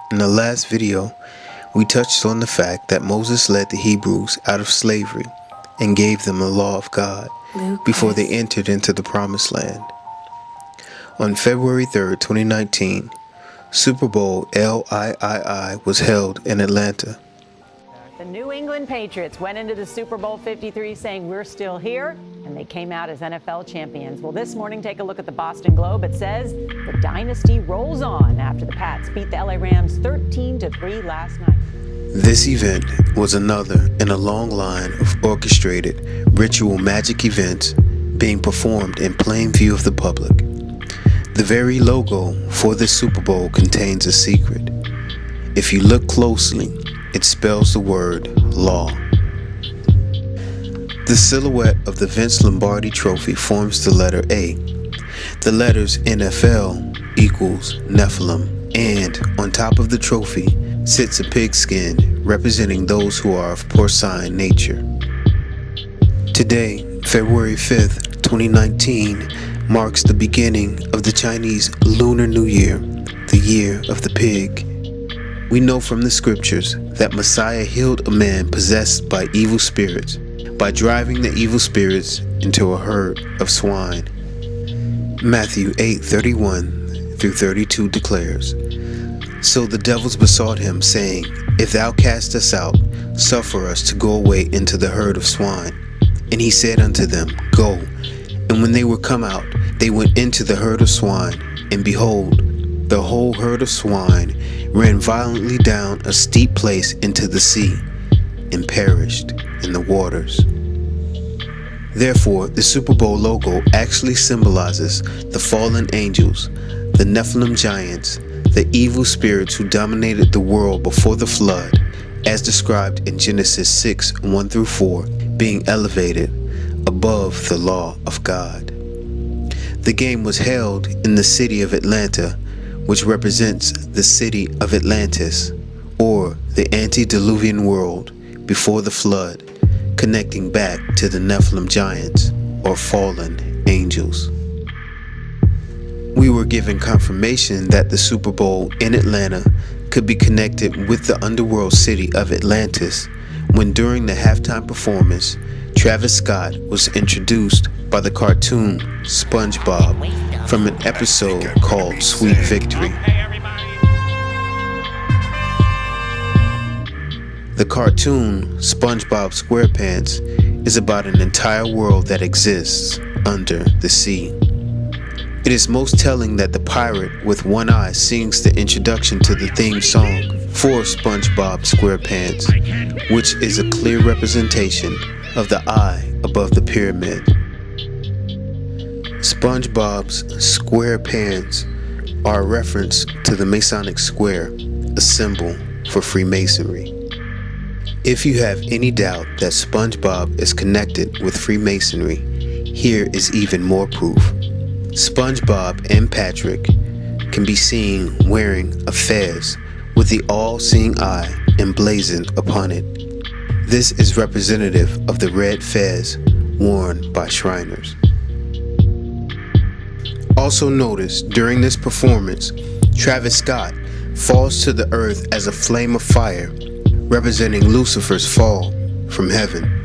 In the last video, we touched on the fact that Moses led the Hebrews out of slavery and gave them the law of God before they entered into the Promised Land. On February 3rd, 2019, Superbowl LIII was held in Atlanta. The New England Patriots went into the Super Bowl 53 saying we're still here, and they came out as NFL champions. Well, this morning, take a look at the Boston Globe. It says the dynasty rolls on after the Pats beat the LA Rams 13-3 last night. This event was another in a long line of orchestrated ritual magic events being performed in plain view of the public. The very logo for this Super Bowl contains a secret. If you look closely, it spells the word law. The silhouette of the Vince Lombardi trophy forms the letter A. The letters NFL equals Nephilim, and on top of the trophy sits a pigskin representing those who are of porcine nature. Today, February 5th, 2019, marks the beginning of the Chinese Lunar New Year, the year of the pig. We know from the scriptures that Messiah healed a man possessed by evil spirits by driving the evil spirits into a herd of swine. Matthew 8:31-32 declares, "So the devils besought him, saying, If thou cast us out, suffer us to go away into the herd of swine. And he said unto them, Go. And when they were come out, they went into the herd of swine, and behold, the whole herd of swine ran violently down a steep place into the sea, and perished in the waters." Therefore, the Super Bowl logo actually symbolizes the fallen angels, the Nephilim giants, the evil spirits who dominated the world before the flood, as described in Genesis 6:1-4, being elevated above the law of God. The game was held in the city of Atlanta, which represents the city of Atlantis, or the antediluvian world before the flood, connecting back to the Nephilim giants, or fallen angels. We were given confirmation that the Super Bowl in Atlanta could be connected with the underworld city of Atlantis when during the halftime performance, Travis Scott was introduced by the cartoon SpongeBob from an episode called Sweet Victory. The cartoon SpongeBob SquarePants is about an entire world that exists under the sea. It is most telling that the pirate with one eye sings the introduction to the theme song for SpongeBob SquarePants, which is a clear representation of the eye above the pyramid. SpongeBob's SquarePants are a reference to the Masonic square, a symbol for Freemasonry. If you have any doubt that SpongeBob is connected with Freemasonry, here is even more proof. SpongeBob and Patrick can be seen wearing a fez with the all-seeing eye emblazoned upon it. This is representative of the red fez worn by Shriners. Also notice during this performance, Travis Scott falls to the earth as a flame of fire, representing Lucifer's fall from heaven.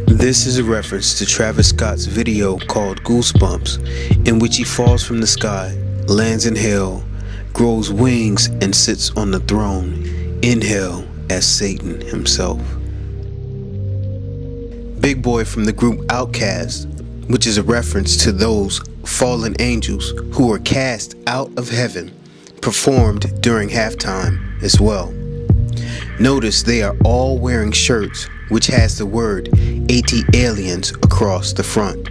This is a reference to Travis Scott's video called Goosebumps, in which he falls from the sky, lands in hell, grows wings, and sits on the throne in hell as Satan himself. Big Boy from the group Outkast, which is a reference to those fallen angels who were cast out of heaven, performed during halftime as well. Notice they are all wearing shirts which has the word AT-aliens across the front.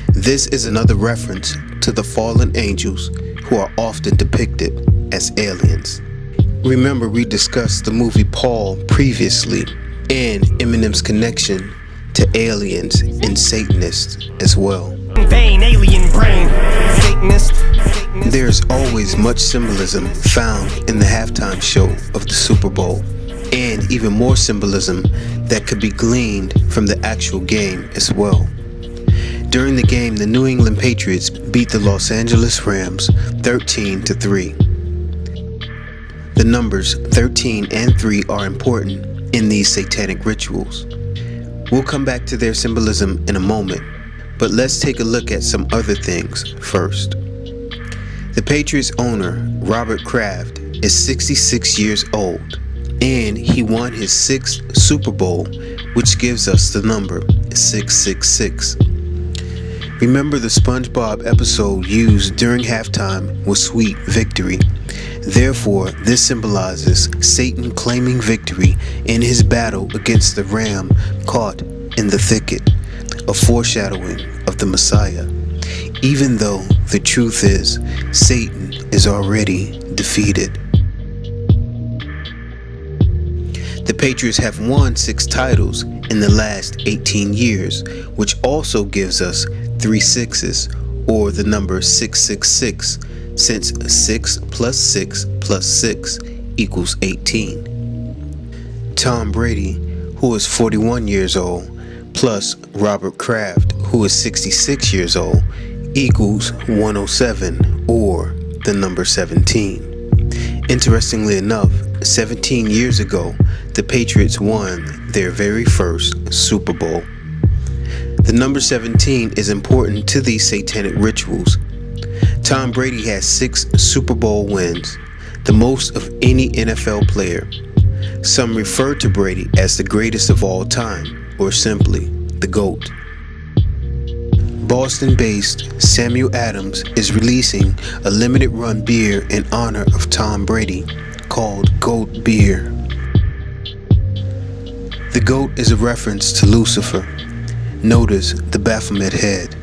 This is another reference to the fallen angels who are often depicted as aliens. Remember, we discussed the movie Paul previously and Eminem's connection to aliens and Satanists as well. Vain alien brain, Satanist. There's always much symbolism found in the halftime show of the Super Bowl, and even more symbolism that could be gleaned from the actual game as well. During the game, the New England Patriots beat the Los Angeles Rams 13-3. The numbers 13 and 3 are important in these satanic rituals. We'll come back to their symbolism in a moment, but let's take a look at some other things first. The Patriots owner, Robert Kraft, is 66 years old, and he won his 6th Super Bowl, which gives us the number 666. Remember, the SpongeBob episode used during halftime was Sweet Victory. Therefore, this symbolizes Satan claiming victory in his battle against the ram caught in the thicket, a foreshadowing of the Messiah. Even though the truth is, Satan is already defeated. The Patriots have won 6 titles in the last 18 years, which also gives us 3 sixes, or the number 666, since 6 plus 6 plus 6 equals 18. Tom Brady, who is 41 years old, plus Robert Kraft, who is 66 years old, equals 107, or the number 17. Interestingly enough, 17 years ago, the Patriots won their very first Super Bowl. The number 17 is important to these satanic rituals. Tom Brady has 6 Super Bowl wins, the most of any NFL player. Some refer to Brady as the greatest of all time, or simply the GOAT. Boston-based Samuel Adams is releasing a limited run beer in honor of Tom Brady called GOAT Beer. The GOAT is a reference to Lucifer. Notice the Baphomet head.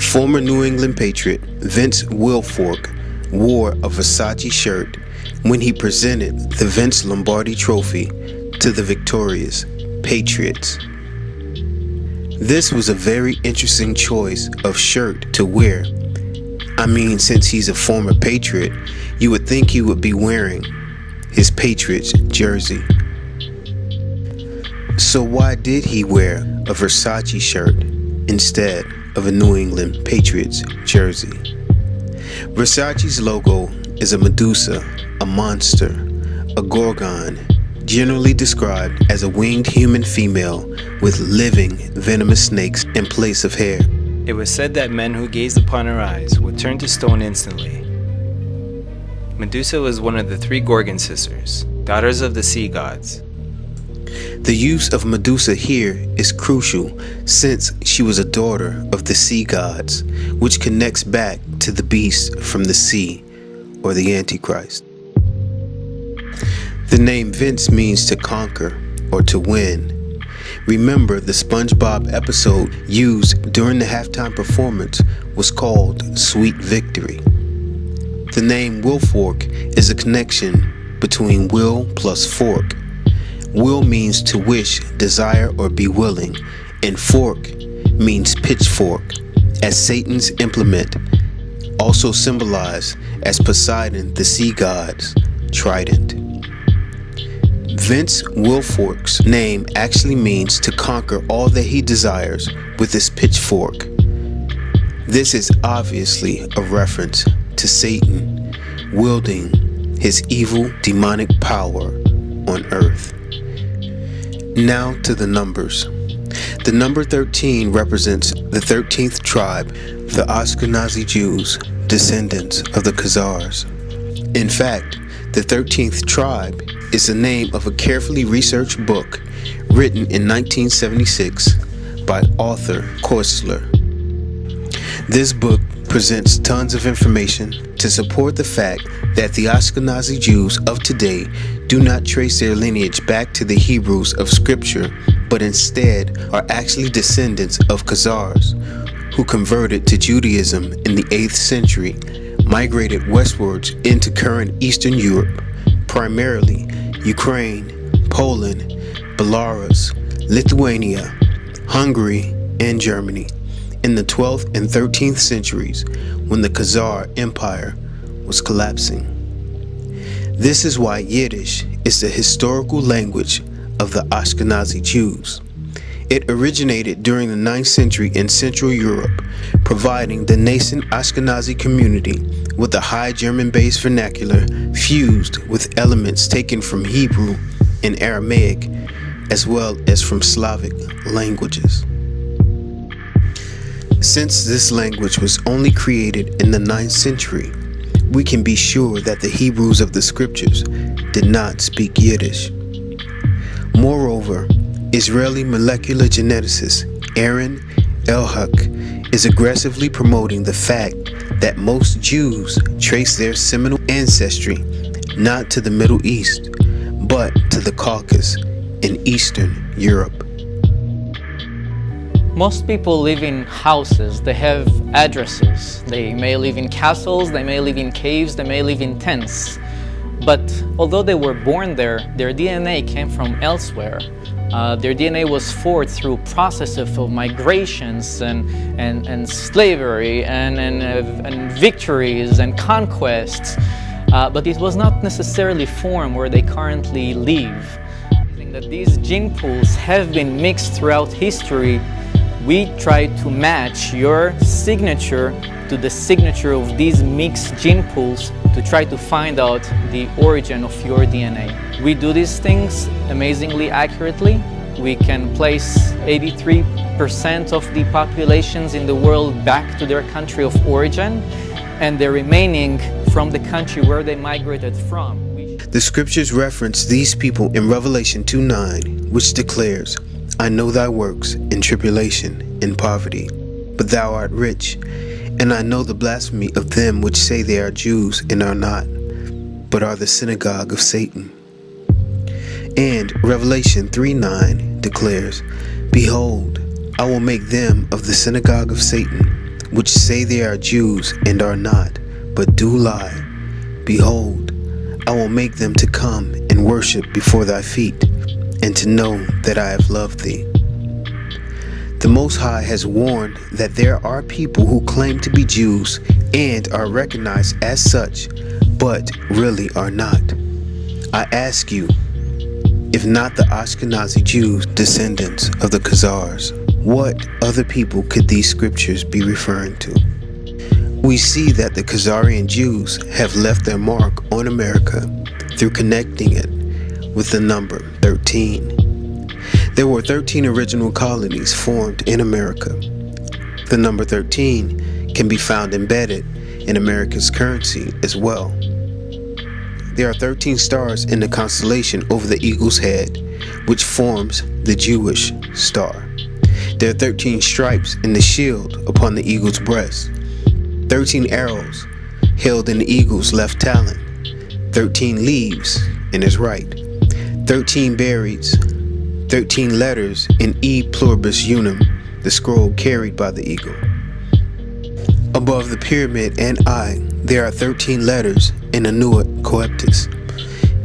Former New England Patriot Vince Wilfork wore a Versace shirt when he presented the Vince Lombardi Trophy to the victorious Patriots. This was a very interesting choice of shirt to wear. I mean, since he's a former Patriot, you would think he would be wearing his Patriots jersey. So why did he wear a Versace shirt instead of a New England Patriots jersey? Versace's logo is a Medusa, a monster, a gorgon, generally described as a winged human female with living venomous snakes in place of hair. It was said that men who gazed upon her eyes would turn to stone instantly. Medusa was one of the 3 Gorgon sisters, daughters of the sea gods. The use of Medusa here is crucial since she was a daughter of the sea gods, which connects back to the beast from the sea, or the Antichrist. The name Vince means to conquer or to win. Remember, the SpongeBob episode used during the halftime performance was called Sweet Victory. The name Wilfork is a connection between will plus fork. Will means to wish, desire, or be willing, and fork means pitchfork, as Satan's implement, also symbolized as Poseidon, the sea god's trident. Vince Wilfork's name actually means to conquer all that he desires with his pitchfork. This is obviously a reference to Satan wielding his evil demonic power on earth. Now to the numbers. The number 13 represents the 13th tribe, the Ashkenazi Jews, descendants of the Khazars. In fact, the 13th tribe is the name of a carefully researched book written in 1976 by author Koestler. This book presents tons of information to support the fact that the Ashkenazi Jews of today do not trace their lineage back to the Hebrews of Scripture, but instead are actually descendants of Khazars, who converted to Judaism in the 8th century, migrated westwards into current Eastern Europe, primarily Ukraine, Poland, Belarus, Lithuania, Hungary, and Germany, in the 12th and 13th centuries when the Khazar Empire was collapsing. This is why Yiddish is the historical language of the Ashkenazi Jews. It originated during the 9th century in Central Europe, providing the nascent Ashkenazi community with a high German-based vernacular fused with elements taken from Hebrew and Aramaic, as well as from Slavic languages. Since this language was only created in the 9th century, we can be sure that the Hebrews of the scriptures did not speak Yiddish. Moreover, Israeli molecular geneticist Aaron Elhuck is aggressively promoting the fact that most Jews trace their seminal ancestry not to the Middle East, but to the Caucasus in Eastern Europe. Most people live in houses, they have addresses. They may live in castles, they may live in caves, they may live in tents. But although they were born there, their DNA came from elsewhere. Their DNA was forged through processes of migrations and slavery and victories and conquests. But it was not necessarily formed where they currently live. I think that these gene pools have been mixed throughout history. We try to match your signature to the signature of these mixed gene pools to try to find out the origin of your DNA. We do these things amazingly accurately. We can place 83% of the populations in the world back to their country of origin, and the remaining from the country where they migrated from. The scriptures reference these people in Revelation 2:9, which declares, I know thy works in tribulation, in poverty, but thou art rich, and I know the blasphemy of them which say they are Jews and are not, but are the synagogue of Satan. And Revelation 3:9 declares, Behold, I will make them of the synagogue of Satan, which say they are Jews and are not, but do lie. Behold, I will make them to come and worship before thy feet, and to know that I have loved thee. The Most High has warned that there are people who claim to be Jews and are recognized as such, but really are not. I ask you, if not the Ashkenazi Jews, descendants of the Khazars, what other people could these scriptures be referring to? We see that the Khazarian Jews have left their mark on America through connecting it with the number 13. There were 13 original colonies formed in America. The number 13 can be found embedded in America's currency as well. There are 13 stars in the constellation over the eagle's head, which forms the Jewish star. There are 13 stripes in the shield upon the eagle's breast, 13 arrows held in the eagle's left talon, 13 leaves in his right, 13 berries, 13 letters in E pluribus unum, the scroll carried by the eagle. Above the pyramid and eye, there are 13 letters in Anuit Coeptus.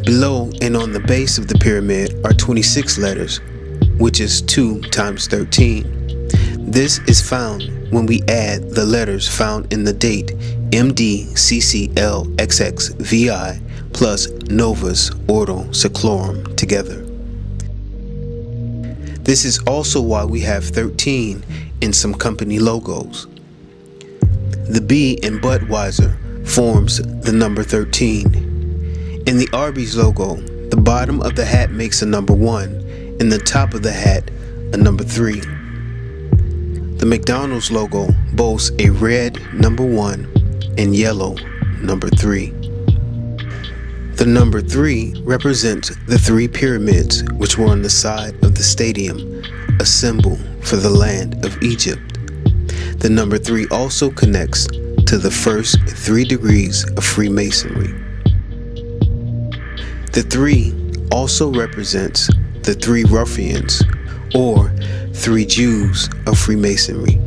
Below and on the base of the pyramid are 26 letters, which is 2 times 13. This is found when we add the letters found in the date MDCCLXXVI plus Novus Ordo Seclorum together. This is also why we have 13 in some company logos. The B in Budweiser forms the number 13. In the Arby's logo, the bottom of the hat makes a number 1, and the top of the hat a number 3. The McDonald's logo boasts a red number 1 and yellow number 3. The number 3 represents the 3 pyramids which were on the side of the stadium, a symbol for the land of Egypt. The number 3 also connects to the first 3 degrees of Freemasonry. The 3 also represents the 3 ruffians, or 3 Jews of Freemasonry.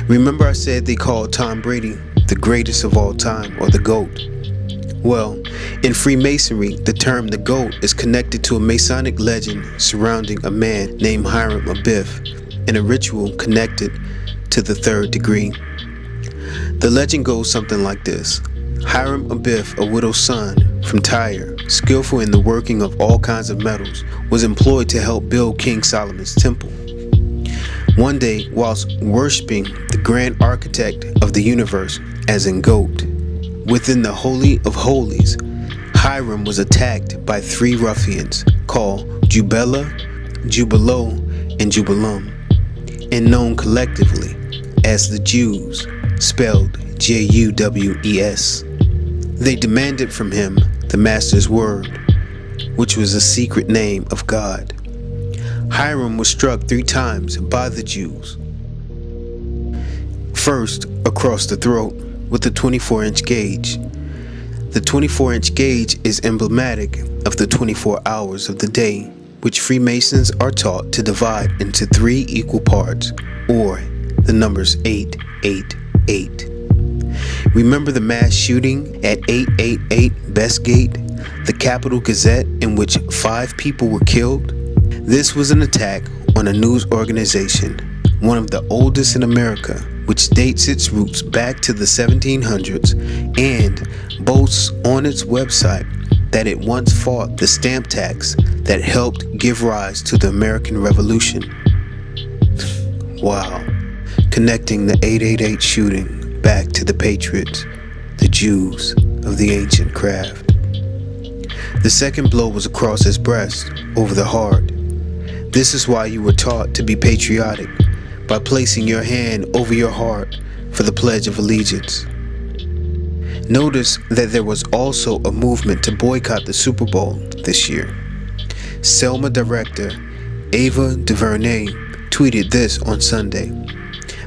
Remember I said they called Tom Brady the greatest of all time, or the GOAT? Well, in Freemasonry, the term the GOAT is connected to a Masonic legend surrounding a man named Hiram Abiff and a ritual connected to the 3rd degree. The legend goes something like this. Hiram Abiff, a widow's son from Tyre, skillful in the working of all kinds of metals, was employed to help build King Solomon's temple. One day, whilst worshiping the grand architect of the universe, as in GOAT, Within the Holy of Holies, Hiram was attacked by three ruffians called Jubela, Jubilo, and Jubilum, and known collectively as the Juwes, spelled Juwes. They demanded from him the Master's word, which was a secret name of God. Hiram was struck 3 times by the Juwes. First, across the throat with the 24-inch gauge. The 24-inch gauge is emblematic of the 24 hours of the day, which Freemasons are taught to divide into 3 equal parts, or the numbers 888. Remember the mass shooting at 888 Bestgate, the Capital Gazette, in which 5 people were killed? This was an attack on a news organization, one of the oldest in America, which dates its roots back to the 1700s and boasts on its website that it once fought the stamp tax that helped give rise to the American Revolution. Wow. Connecting the 888 shooting back to the Patriots, the Juwes of the ancient Kraft. The second blow was across his breast, over the heart. This is why you were taught to be patriotic, by placing your hand over your heart for the Pledge of Allegiance. Notice that there was also a movement to boycott the Super Bowl this year. Selma director Ava DuVernay tweeted this on Sunday: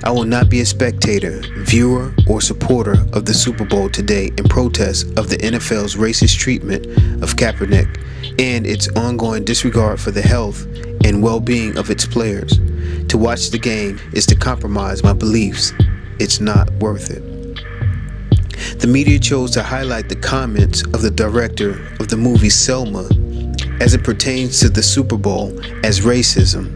"I will not be a spectator, viewer, or supporter of the Super Bowl today in protest of the NFL's racist treatment of Kaepernick and its ongoing disregard for the health and well-being of its players. To watch the game is to compromise my beliefs. It's not worth it." The media chose to highlight the comments of the director of the movie Selma as it pertains to the Super Bowl as racism,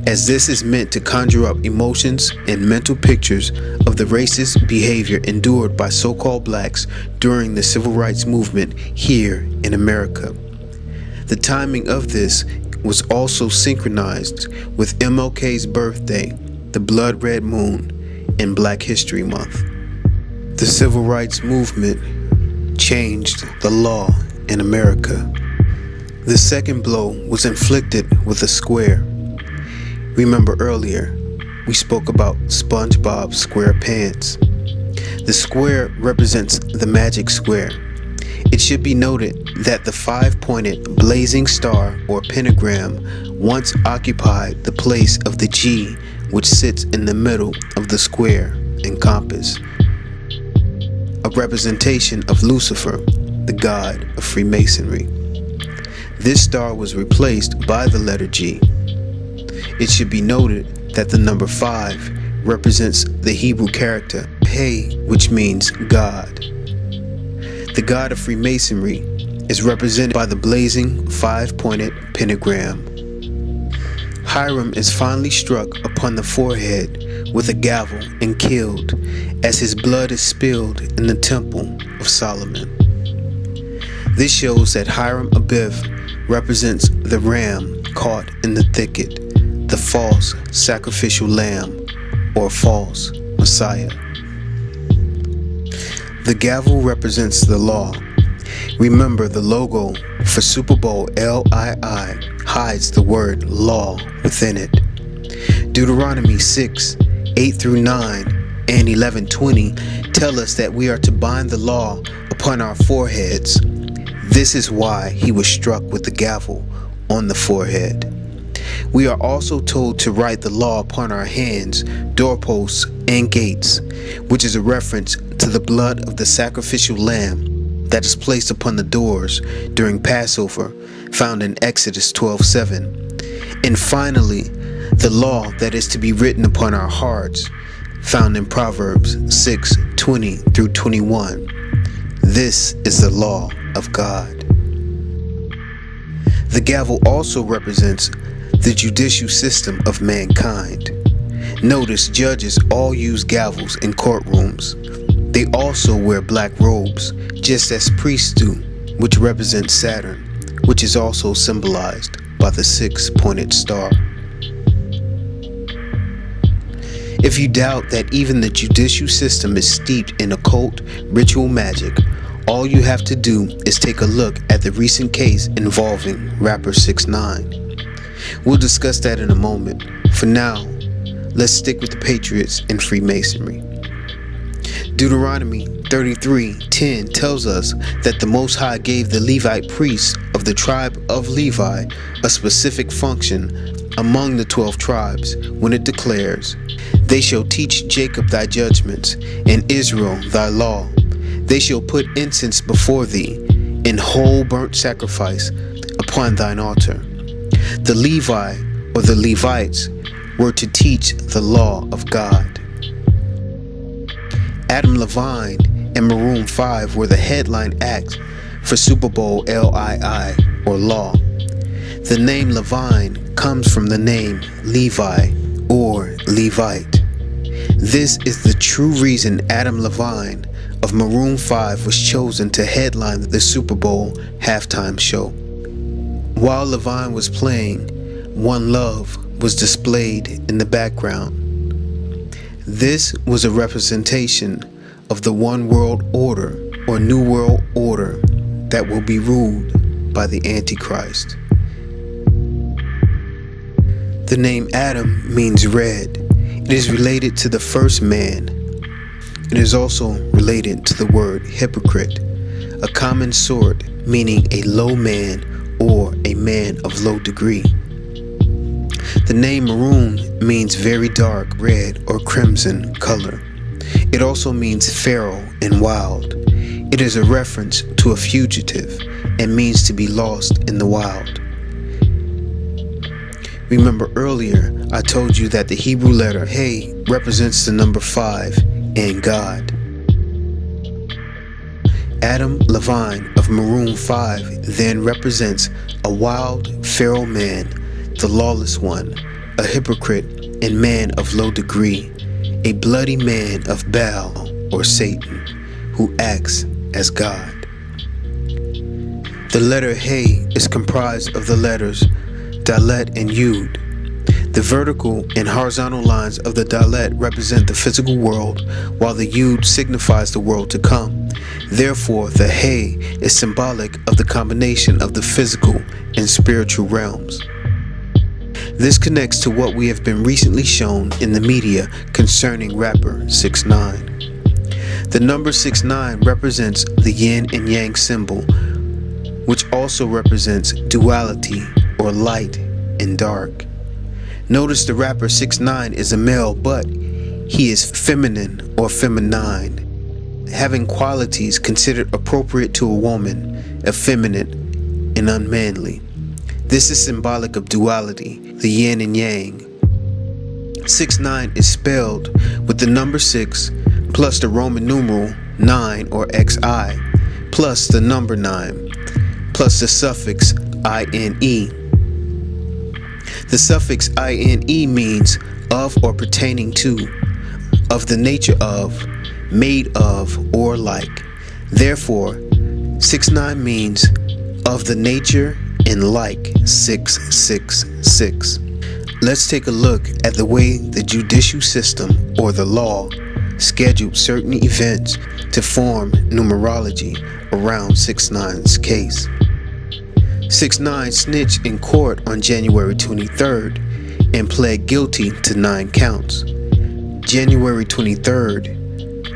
as this is meant to conjure up emotions and mental pictures of the racist behavior endured by so-called blacks during the civil rights movement here in America. The timing of this was also synchronized with MLK's birthday, the blood red moon, and Black History Month. The civil rights movement changed the law in America. The second blow was inflicted with a square. Remember earlier, we spoke about SpongeBob SquarePants. The square represents the magic square. It should be noted that the 5-pointed blazing star or pentagram once occupied the place of the G, which sits in the middle of the square and compass, a representation of Lucifer, the god of Freemasonry. This star was replaced by the letter G. It should be noted that the number 5 represents the Hebrew character He, which means God. The god of Freemasonry is represented by the blazing 5-pointed pentagram. Hiram is finally struck upon the forehead with a gavel and killed as his blood is spilled in the Temple of Solomon. This shows that Hiram Abiff represents the ram caught in the thicket, the false sacrificial lamb or false Messiah. The gavel represents the law. Remember, the logo for Super Bowl LII hides the word law within it. Deuteronomy 6:8-9 and 11:20 tell us that we are to bind the law upon our foreheads. This is why he was struck with the gavel on the forehead. We are also told to write the law upon our hands, doorposts, and gates, which is a reference to the blood of the sacrificial lamb that is placed upon the doors during Passover, found in Exodus 12:7. And finally, the law that is to be written upon our hearts, found in Proverbs 6:20-21. This is the law of God. The gavel also represents the judicial system of mankind. Notice judges all use gavels in courtrooms. They also wear black robes, just as priests do, which represents Saturn, which is also symbolized by the 6-pointed star. If you doubt that even the judicial system is steeped in occult ritual magic, all you have to do is take a look at the recent case involving rapper 6ix9ine. We'll discuss that in a moment. For now, let's stick with the Patriots and Freemasonry. Deuteronomy 33:10 tells us that the Most High gave the Levite priests of the tribe of Levi a specific function among the 12 tribes when it declares, "They shall teach Jacob thy judgments, and Israel thy law. They shall put incense before thee, and whole burnt sacrifice upon thine altar." The Levi, or the Levites, were to teach the law of God. Adam Levine and Maroon 5 were the headline acts for Superbowl LIII, or Law. The name Levine comes from the name Levi, or Levite. This is the true reason Adam Levine of Maroon 5 was chosen to headline the Super Bowl halftime show. While Levine was playing, One Love was displayed in the background. This was a representation of the one world order, or new world order, that will be ruled by the Antichrist. The name Adam means red. It is related to the first man. It is also related to the word hypocrite, a common sort meaning a low man or a man of low degree. The name Maroon means very dark red or crimson color. It also means feral and wild. It is a reference to a fugitive and means to be lost in the wild. Remember earlier I told you that the Hebrew letter He represents the number 5 and God. Adam Levine of Maroon 5 then represents a wild, feral man, the lawless one, a hypocrite and man of low degree, a bloody man of Baal or Satan, who acts as God. The letter He is comprised of the letters Dalet and Yud. The vertical and horizontal lines of the Dalet represent the physical world, while the Yud signifies the world to come. Therefore, the He is symbolic of the combination of the physical and spiritual realms. This connects to what we have been recently shown in the media concerning rapper 6ix9ine. The number 6ix9ine represents the yin and yang symbol, which also represents duality, or light and dark. Notice the rapper 6ix9ine is a male, but he is feminine or feminine, having qualities considered appropriate to a woman, effeminate and unmanly. This is symbolic of duality, the yin and yang. 6ix9ine is spelled with the number 6 plus the Roman numeral 9 or XI plus the number 9 plus the suffix INE. The suffix INE means of or pertaining to, of the nature of, made of, or like. Therefore, 6ix9ine means of the nature and like 666. Let's take a look at the way the judicial system, or the law, scheduled certain events to form numerology around 6ix9ine's case. 6ix9ine snitched in court on January 23rd and pled guilty to 9 counts. January 23rd,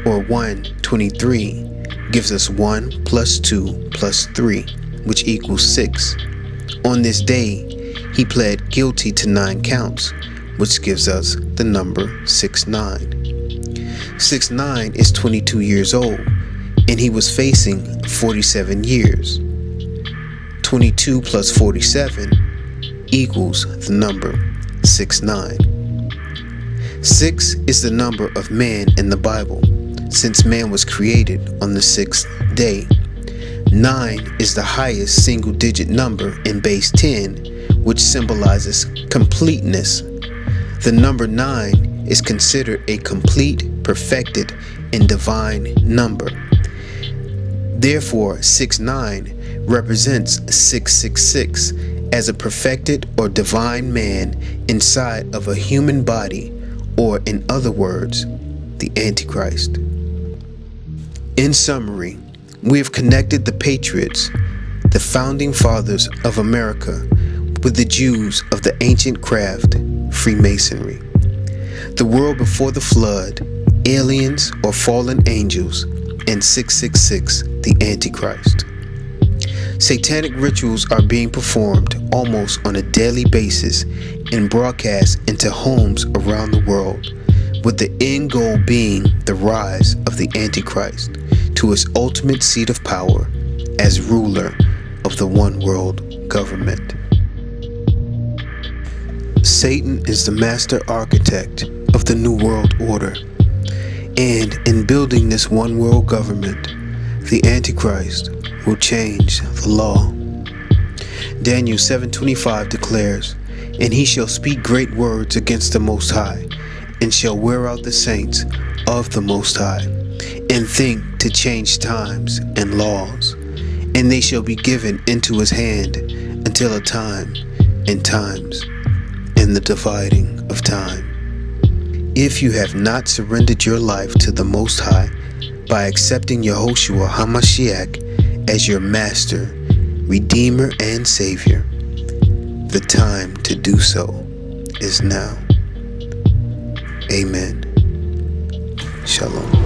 or 1/23, gives us 1 plus 2 plus 3, which equals 6. On this day, he pled guilty to 9 counts, which gives us the number 6ix9ine. 6ix9ine is 22 years old, and he was facing 47 years. 22 plus 47 equals the number 6ix9ine. 6 is the number of man in the Bible, since man was created on the 6th day. 9 is the highest single-digit number in base 10, which symbolizes completeness. The number 9 is considered a complete, perfected, and divine number. Therefore, 6ix9ine represents 666 as a perfected or divine man inside of a human body, or in other words, the Antichrist. In summary, we have connected the Patriots, the founding fathers of America, with the Jews of the ancient Kraft, Freemasonry. The world before the flood, aliens or fallen angels, and 666, the Antichrist. Satanic rituals are being performed almost on a daily basis and broadcast into homes around the world, with the end goal being the rise of the Antichrist to his ultimate seat of power as ruler of the one world government. Satan is the master architect of the New World Order, and in building this one world government, the Antichrist will change the law. Daniel 7:25 declares, "And he shall speak great words against the Most High, and shall wear out the saints of the Most High, and think to change times and laws, and they shall be given into his hand until a time and times, and the dividing of time." If you have not surrendered your life to the Most High by accepting Yahushua HaMashiach as your Master, Redeemer, and Savior, the time to do so is now. Amen. Shalom.